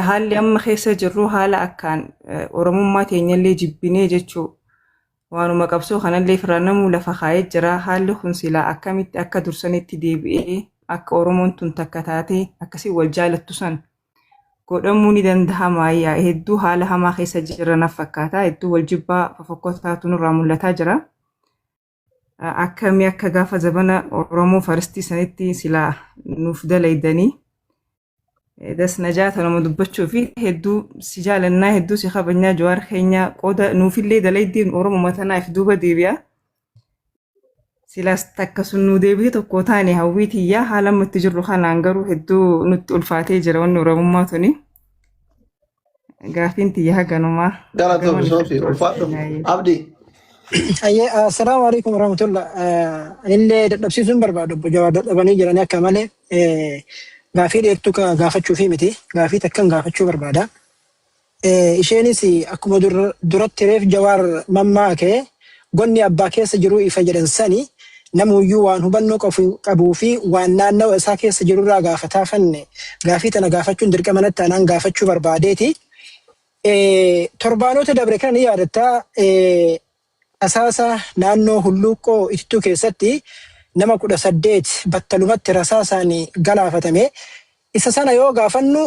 [SPEAKER 11] Haalli amma keessa jirru haala akkaan Oromummaa teenyallee jibbinee jechuu waanuma qabsoo kanallee firannamuu lafa kaa'ee jira. Haalli kun silaa akkamitti akka dursanitti deebi'ee akka Oromoon tun takka taatee akkasii wal jaalattu san godhamuu ni danda'ama. Hedduu haala hamaa keessa jiran fakkaata. Hedduu wal jibbaa fofokkotaatu nurraa mul'ataa jira. Akkamii akka gaafa zabana Oromoo faristii sanitti silaa nuuf dalaydanii das najaata nama dubbachuu fi hedduu si jaalannaa hedduu si kabajnaa Jawaar keenya qooda nuufillee dalaydiin Oromoo matanaaf duuba deebi'a. Silaas takka sun nu deebitee tokko taane hawwiitiyyaa haala ammatti jirru kanaan garuu hedduu nutti ulfaatee jira wanni Oromummaa tuni. Gaafiin tiyyaa haganumaa.
[SPEAKER 3] Galatoomi Soofii ulfaadhu. Abdii.
[SPEAKER 12] Assalamu alaikum warahmatullah. Anillee dadhabsiisuun barbaadu Jawaar dadhabanii jiranii akka malee gaafii dheertuu gaafachuu fi miti gaafii takkan gaafachuu barbaada. Isheenis akkuma duratti reef Jawaar mammaakee gonni abbaa keessa jiru ifa jedhan sani namuyyuu waan hubannoo qabuu fi waan naannawa isaa keessa jirurraa gaafataa fanne gaafii tana gaafachuun dirqama natti anaan gaafachuu barbaadeeti. Torbaanota dabre kana ni yaadatta asaasa naannoo hulluuqqoo itittuu keessatti nama 18 battalumatti rasaasaan galaafatame. Isa sana yoo gaafannu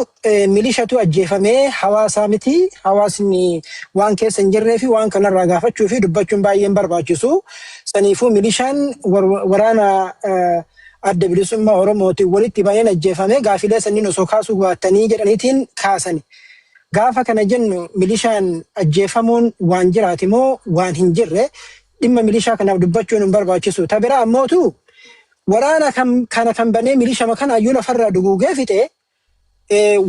[SPEAKER 12] milishatu ajjeefamee hawaasaa miti hawaasni waan keessa hin jirree fi waan kanarraa gaafachuu fi dubbachuun baay'een barbaachisu. Saniifuu milishaan waraana adda bilisummaa Oromootiin walitti baay'een ajjeefamee gaafilee sanniin osoo kaasuu baattanii jedhaniitiin kaasani. Gaafa kana jennu milishaan ajjeefamuun waan jiraati moo waan hin jirre dhimma milishaa kanaaf dubbachuun hin barbaachisu. Ta biraa ammootu waraana kana kan banee milishama kana ayyuu lafarraa duguugee fixe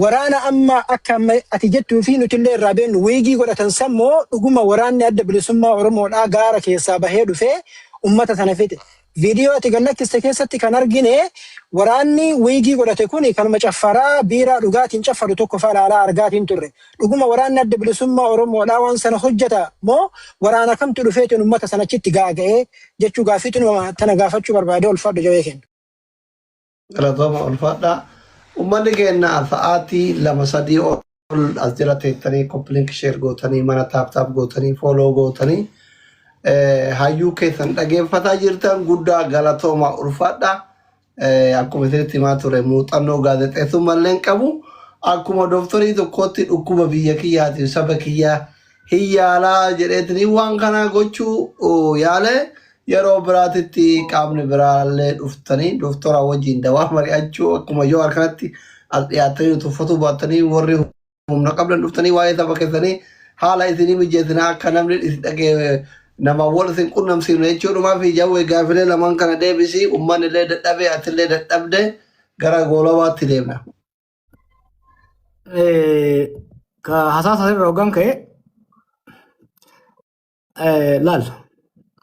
[SPEAKER 12] waraana amma akka ati jettuu fi nutillee irraa beennu wiigii godhatan sammoo dhuguma waraanni adda bilisummaa Oromoodhaa gaara keessaa bahee dhufee ummata sana fixe. Viidiyoo ati gallakkiste keessatti kan argine waraanni wiigii godhate kun kanuma caffaraa biiraa dhugaatiin caffaru tokko falaalaa argaatiin turre. Dhuguma waraanni adda bilisummaa Oromoodhaa waan sana hojjeta moo waraana kamtu dhufeetiin ummata sanachitti gaaga'ee jechuu gaafiitu tana gaafachuu barbaade ulfaadhu jawee kenna.
[SPEAKER 3] Galatooma ulfaadha. Uummanni keenya sa'aatii 2-3 ol as jira teettanii koppiliinki sheer gootanii mana taaptaap gootanii fooloo gootanii hayyuu keessan dhageeffataa jirtan guddaa galatooma ulfaadha. Akkuma isinitti himaa ture muuxannoo gaazexeessummaa qabu akkuma dooktarii tokkotti dhukkuba biyya kiyyaatiin saba kiyyaa hin yaalaa jedheetanii waan kana gochuu yaale yeroo biraatitti qaamni biraallee dhuftanii dooktora wajjin dawaa mari'achuu akkuma yoo harkanatti as dhiyaatanii tuffatu baattanii warri humna qabdan dhuftanii waa'ee saba keessanii haala isinii mijeessinaa akka namni isin dhagee nama wal isin qunnamsiinu jechuudhumaa fi jawwee gaafilee lamaan kana deebisii uummanni illee dadhabee atillee dadhabde gara goolabaatti deemna.
[SPEAKER 1] Hasaasa irra hoggaan ka'e laal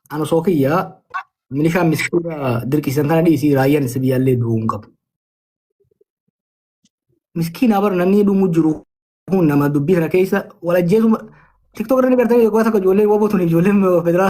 [SPEAKER 1] ana osoo kiyyaa milishaan miskiina dirqisiisan kana dhiisii raayyaan isa biyyaallee du'uu hin qabu. Miskiina bara namni dhumuu jiru kun nama dubbii kana keessa wal ajjeesuma TikTok irra ni bartanii yoo akka ijoollee wobotuun ijoolleen federaalaa